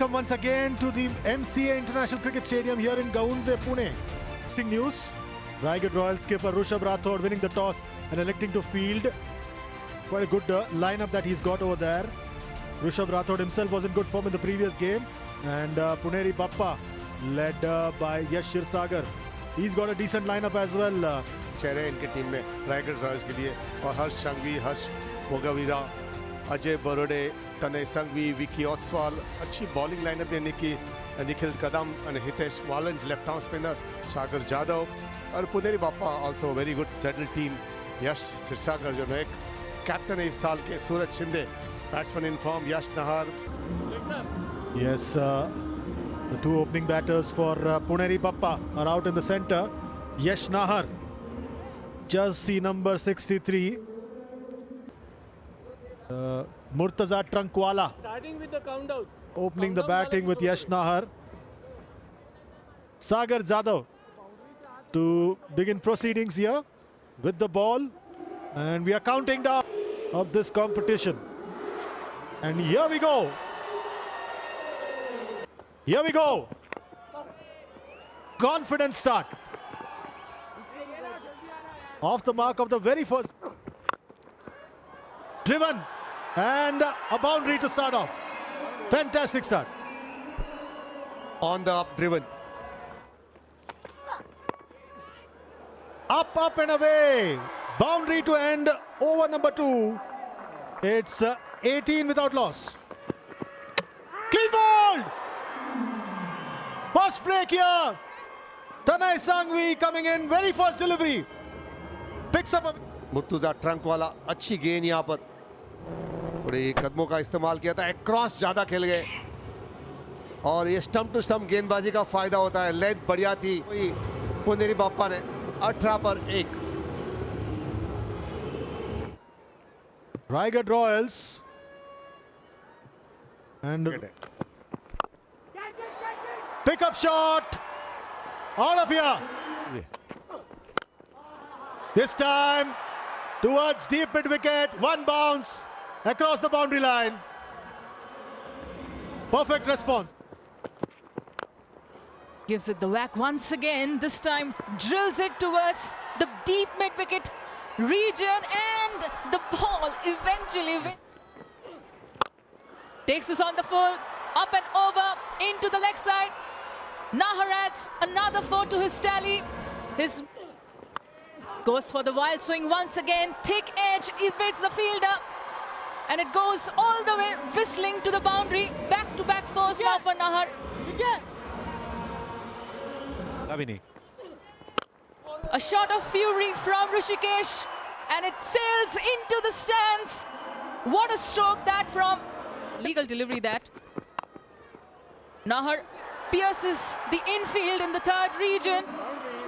Welcome once again to the MCA International Cricket Stadium here in Gaunze, Pune. Interesting news. Raigad Royals skipper Rishabh Rathod winning the toss and electing to field. Quite a good lineup that he's got over there. Rishabh Rathod himself was in good form in the previous game. And Puneri Bappa led by Yash Shirsagar. He's got a decent lineup as well. चेहरे इनके team में राइगड Royals के लिए और हर्ष संघवी, हर्ष मोगावीरा, अजय बरोडे, तनय संघवी, विकी ओत्सवाल, अच्छी bowling lineup यानी कि निखिल कदम और Hitesh Walanj left arm spinner, Sagar Jadhav और Puneri Bappa also very good settle team. Yash Shirsagar जो है कैप्टन है इस साल के, Suraj Shinde batsman in form, Yash Nahar. Yes, the two opening batters for Puneri Bappa are out in the center. Yash Nahar, jersey number 63. Murtaza Trankwala Starting with the countdown. opening the batting with Yash Nahar. Sagar Jadhav to begin proceedings here with the ball. And we are counting down of this competition. And here we go. Here we go. Confident start. Off the mark of the very first. Driven. And a boundary to start off. Fantastic start. On the up, driven. Up, up and away. Boundary to end over number 2. It's 18 without loss. Clean ball. First break here. Tanay Sanghvi coming in. Very first delivery. Picks up a... Murtuza trunk वाला अच्छी गेंद यहाँ पर, बड़े कदमों का इस्तेमाल किया था, क्रॉस ज्यादा खेल गए और ये स्टंप टू स्टंप गेंदबाजी का फायदा होता है. लेंथ बढ़िया थी. पुनेरी बाप्पा ने 18 पर 1. Raigad Royals. And pick up shot. Out of here. This time towards deep mid wicket. One bounce across the boundary line. Perfect response. Gives it the whack once again. This time drills it towards the deep mid wicket region, and the ball eventually takes this on the full, up and over into the leg side. Nahar adds another 4 to his tally. His goes for the wild swing once again. Thick edge evades the fielder, and it goes all the way whistling to the boundary. Back-to-back fours now for Nahar. A shot of fury from Rishikesh, and it sails into the stands. What a stroke that from legal delivery that. Nahar pierces the infield in the third region,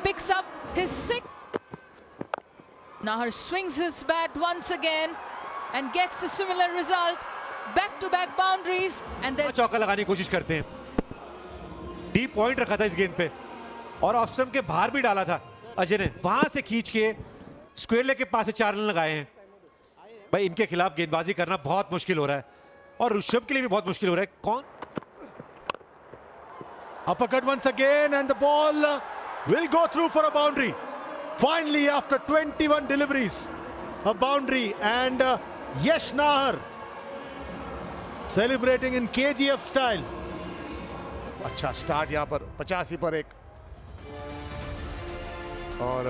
picks up his 6th. Nahar swings his bat once again and gets a similar result. Back-to-back boundaries, and there's चौका लगाने की कोशिश करते हैं. Deep point रखा था इस गेंद पे और ऑफ स्टंप के बाहर भी डाला था अजय ने. वहां से खींच के स्क्वायर लेग के पास से 4 रन लगाए हैं. भाई इनके खिलाफ गेंदबाजी करना बहुत मुश्किल हो रहा है और ऋषभ के लिए भी बहुत मुश्किल हो रहा है. कौन Uppercut once again, and the ball will go through for a boundary. Finally, after 21 deliveries, a boundary, and Yash Nahar celebrating in KGF style. अच्छा स्टार्ट यहाँ पर 85 पर 1 और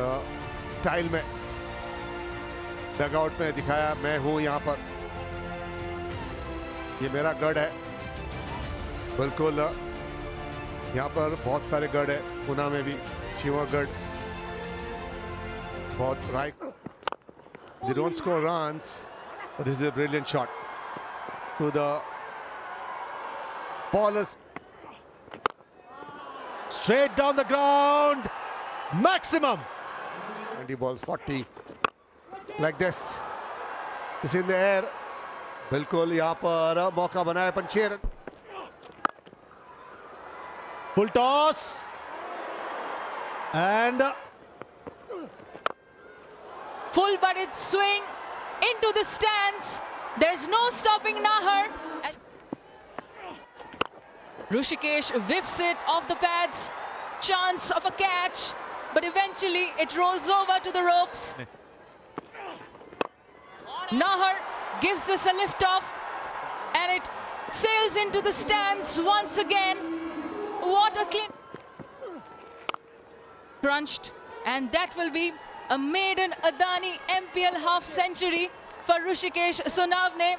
स्टाइल में डगआउट में दिखाया, मैं हूं यहाँ पर, ये मेरा गढ़ है. बिल्कुल यहाँ पर बहुत सारे गढ़ है, पुणे में भी शिवगढ़. बहुत right. They don't score runs, but this is a brilliant shot to the ballers. Straight down the ground, maximum. 20 balls, 40 like this. It's in the air. बिल्कुल यहाँ पर मौका बनाया पंचेर. Full toss, and full-butted swing into the stands. There's no stopping Nahar. Rushikesh whips it off the pads. Chance of a catch, but eventually it rolls over to the ropes. Nahar gives this a lift off and it sails into the stands once again. What a clean crunched, and that will be a maiden Adani MPL half century for Rushikesh Sonavne.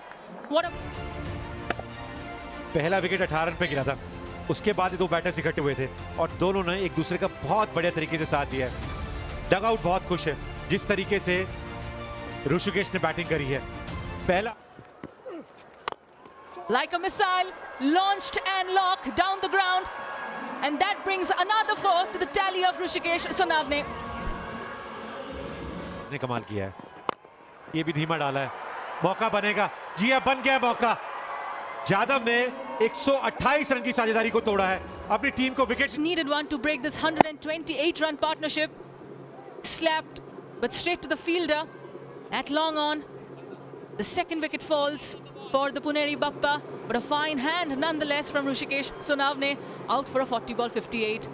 What a पहला wicket 18 run पे गिरा था, उसके बाद ये दो batters इकट्ठे हुए थे और दोनों ने एक दूसरे का बहुत बढ़िया तरीके से साथ दिया है। डग आउट बहुत खुश है जिस तरीके से ऋषिकेश ने बैटिंग करी है। पहला like a missile launched and locked down the ground, and that brings another 4 to the tally of Rushikesh Sonavne. ने कमाल किया है, ये भी धीमा डाला है, मौका बनेगा। जी अब बन गया मौका। जादव ने 128 रन की साझेदारी को तोड़ा है, अपनी टीम को wicket Needed one to break this 128 run partnership. Slapped but straight to the fielder at long on. The second wicket falls for the Puneri Bappa, but a fine hand nonetheless from Rushikesh Sonavne, out for a 40 ball 58.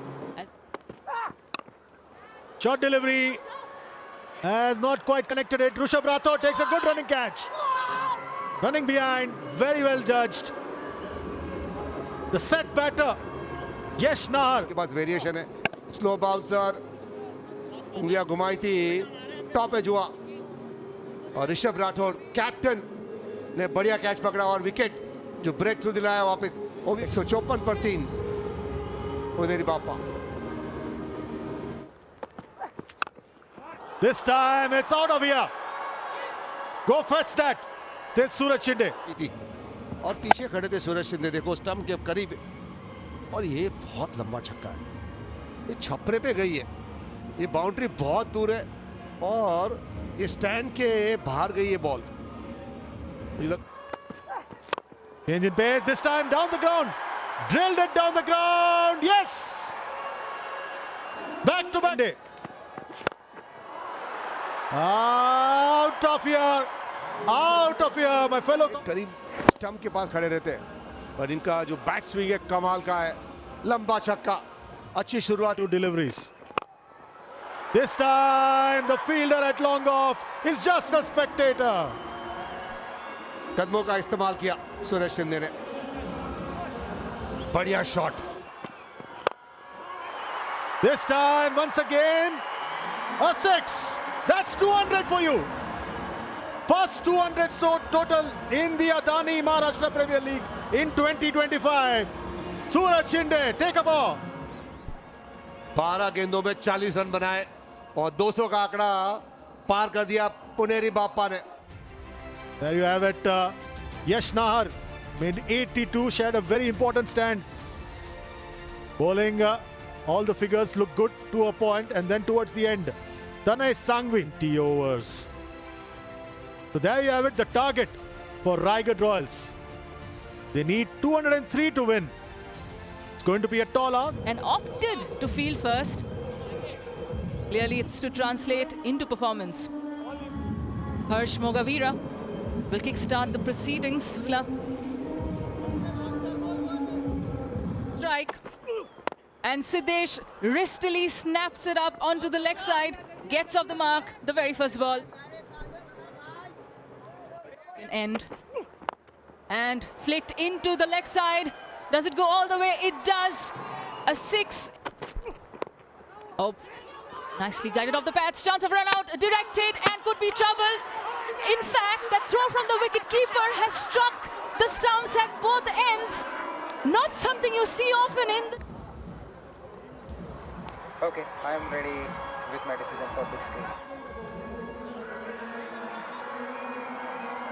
Short delivery has not quite connected it. Rishabh Rathod takes a good running catch. Running behind, very well judged. The set batter, Yash Nahar. के पास variation है, slow bouncer, उंगलियां घुमाई थी, top edge हुआ और Rishabh Rathore captain ने बढ़िया catch पकड़ा और विकेट जो ब्रेक थ्रू दिलाया वापस, वो भी 154 पर 3 Puneri Bappa. This time it's out of here. Go fetch that, says Suraj Shinde. थी और पीछे खड़े थे सूरज शिंदे, देखो स्टंप के करीब और ये बहुत लंबा छक्का है, ये छपरे पे गई है, ये बाउंड्री बहुत दूर है और ये स्टैंड के बाहर गई है ball. Change in pace, this time down the ground. Drilled it down the ground. Yes! Back to Bande. Out of here. Out of here, my fellow. करीब स्टंप के पास खड़े रहते हैं पर इनका जो बैट स्विंग है कमाल का है, लंबा छक्का, अच्छी शुरुआत। Two deliveries. This time the fielder at long off is just a spectator. कदमों का इस्तेमाल किया सूरज शिंदे ने, बढ़िया shot. This time once again a 6. That's 200 for you. First 200 so total in the Adani Maharashtra Premier League in 2025. Suraj Shinde, take a ball. 12 गेंदों में 40 run बनाए और 200 का आंकड़ा पार कर दिया पुनेरी बाप्पा ने। There you have it. Yash Nahar made 82, shared a very important stand. Bowling, all the figures look good to a point, and then towards the end, Tanay Sangvi, 20 overs. So there you have it, the target for Raigad Royals. They need 203 to win. It's going to be a tall ask. And opted to field first. Clearly it's to translate into performance. Harsh Mogavira will kickstart the proceedings. Strike. And Siddesh wristily snaps it up onto the leg side. Gets off the mark, the very first ball. An end. And flicked into the leg side. Does it go all the way? It does. A 6. Oh, nicely guided off the pads. Chance of run out. Directed and could be trouble. In fact, that throw from the wicket keeper has struck the stumps at both ends. Not something you see often in. Okay, I am ready with my decision for big screen.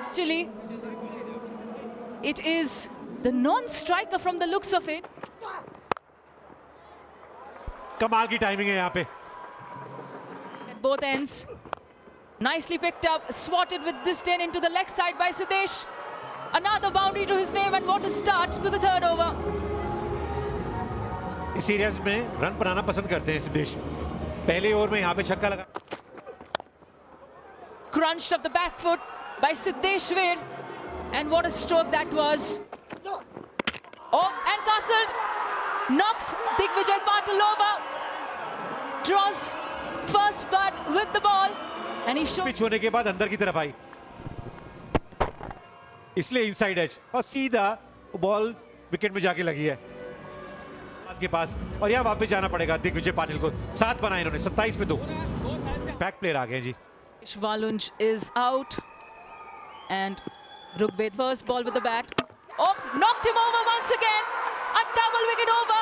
Actually, it is the non-striker from the looks of it. कमाल की timing है यहाँ पे। At both ends. Nicely picked up, swatted with disdain into the leg side by Siddesh. Another boundary to his name, and what a start to the third over. इस series में run बनाना पसंद करते हैं सिद्धेश। पहले over में यहाँ पे छक्का लगा। Crunched of the back foot by Siddesh Vir, and what a stroke that was. Oh, and castled. Knocks Digvijay Patil over. Draws first but with the ball. And he shows. Pitch होने के बाद अंदर की तरफ आई, इसलिए inside as और सीधा ball wicket में जाके लगी है के पास। और यहाँ वापस जाना पड़ेगा दिग्विजय पाटिल को। 7 बनाए इन्होंने, 27 पे 2। बैक प्लेयर आ गए जी। Valunj is out. And Rugved first ball with the bat. Oh, knocked him over once again. A double wicket over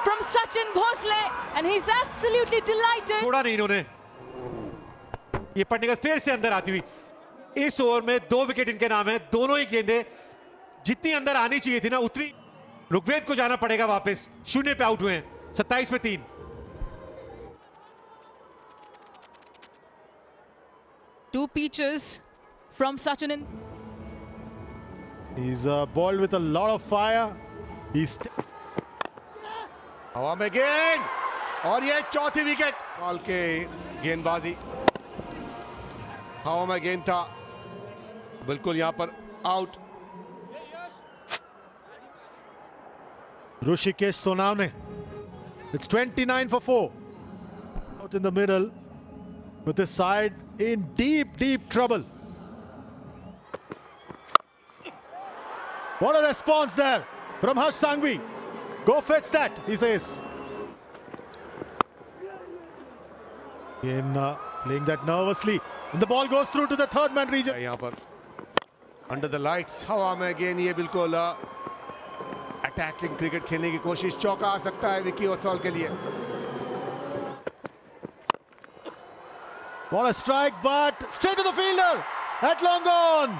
from Sachin Bhosle. And he's absolutely delighted. छोड़ा नहीं इन्होंने। ये पटनेकर फिर से अंदर आती हुई। इस ओवर में 2 विकेट इनके नाम है। दोनों ही गेंदें जितनी अंदर आनी चाहिए थी ना उतनी। ऋग्वेद को जाना पड़ेगा वापस। 0 पे आउट हुए हैं, 27 पे 3। Two pitches from Sachin. He's balled with a lot of fire. He's हवा में गेंद और ये चौथी विकेट। बॉल के गेंदबाजी हवा में गेंद था, बिल्कुल यहां पर out. Rushikesh Sonawne. It's 29 for 4. Out in the middle with his side in deep trouble. What a response there from Harsh Sanghvi. Go fetch that, he says. Again, playing that nervously. And the ball goes through to the third man region. यहाँ पर under the lights हवा में गेंद, ये बिल्कुल attacking cricket खेलने की कोशिश। चौका आ सकता है विकी ओसवाल के लिए। What a strike, but straight to the fielder at long on.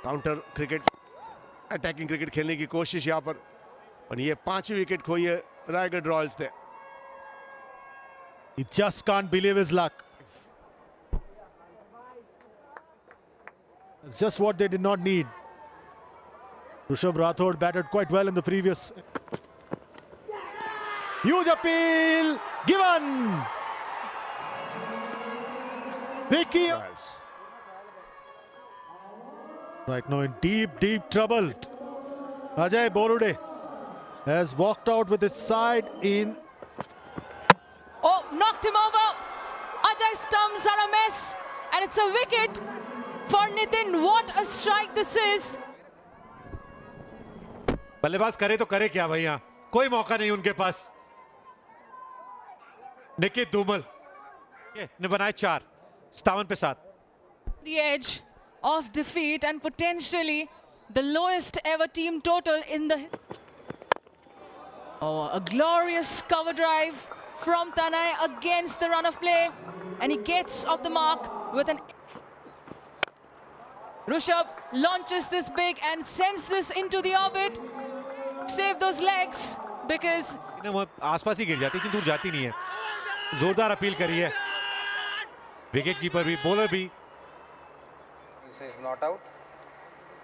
Counter cricket, attacking cricket खेलने की कोशिश यहाँ पर, और ये 5वीं विकेट खोई है रायगढ़ रॉयल्स ने। He just can't believe his luck. It's just what they did not need. Rishabh Rathod batted quite well in the previous. Huge appeal given. Vicky right now in deep trouble. Ajay Borude has walked out with his side in. Oh, knocked him over. Ajay stumps are a mess. And it's a wicket for Nitin. What a strike this is. बल्लेबाज करे तो करे क्या भैया, कोई मौका नहीं उनके पास। निकित धूमल ने बनाए 4, 57 पे 7। The edge of defeat and potentially the lowest ever team total in the. Oh, a glorious cover drive from Tanay against the run of play, and he gets off the mark with an. Rishabh launches this big and sends this into the orbit. Save those legs because. वो आसपास ही गिर जाती, लेकिन दूर जाती नहीं है। जोरदार अपील करी है विकेट कीपर भी, बॉलर भी। This is not out.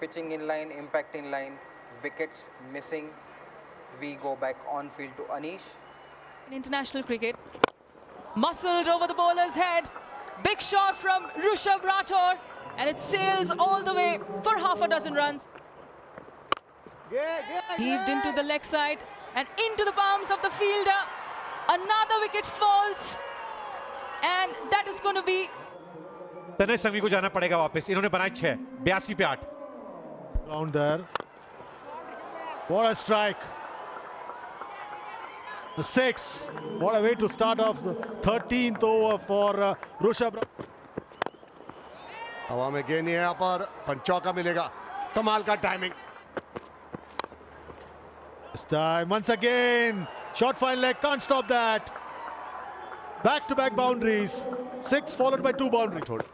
Pitching in line, impact in line, wickets missing. We go back on field to Anish. In international cricket, muscled over the bowler's head. Big shot from Rishabh Rathod, and it sails all the way for half a dozen runs. Heaved into the leg side and into the palms of the fielder. Another wicket falls, and that is going to be. तनय संघवी को जाना पड़ेगा वापस। इन्होंने बनाए 6, 82 पे 8। Round there. What a strike. The 6. What a way to start off the 13th over for Rishabh. हवा में गेंद यहाँ पर, पंचौका मिलेगा। कमाल का timing. This time, once again, short fine leg, can't stop that. Back-to-back boundaries. 6 followed by 2 boundaries.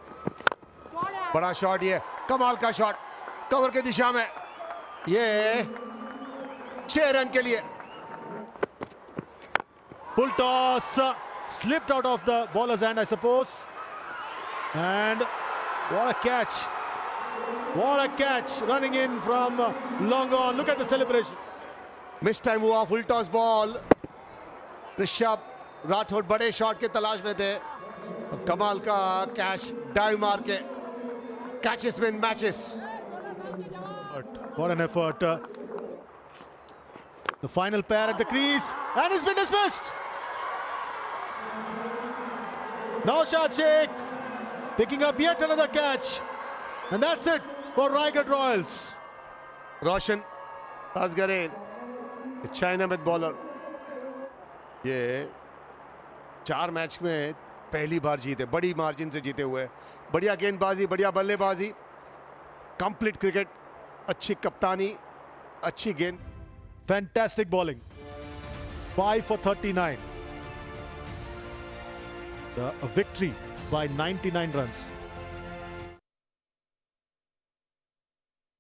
बड़ा shot, ये कमाल का शॉट, कवर की दिशा में, ये 6 रन के लिए। Full toss, slipped out of the bowler's hand, I suppose. And what a catch. What a catch, running in from long on. Look at the celebration. Miss time हुआ, full toss ball. Rishabh Rathore बड़े shot के तलाश में थे, कमाल का catch, dive मार के। Catches win matches. What an effort. The final pair at the crease, and he's been dismissed. Naushad Sheikh picking up yet another catch. And that's it for Raigad Royals. Roshan असगरेन chinaman bowler, ये 4 match में पहली बार जीते, बड़ी margin से जीते हुए। बढ़िया गेंदबाजी, बढ़िया बल्लेबाजी, कंप्लीट क्रिकेट, अच्छी कप्तानी, अच्छी गेंद। Fantastic bowling. 5 for 39. A victory by 99 runs.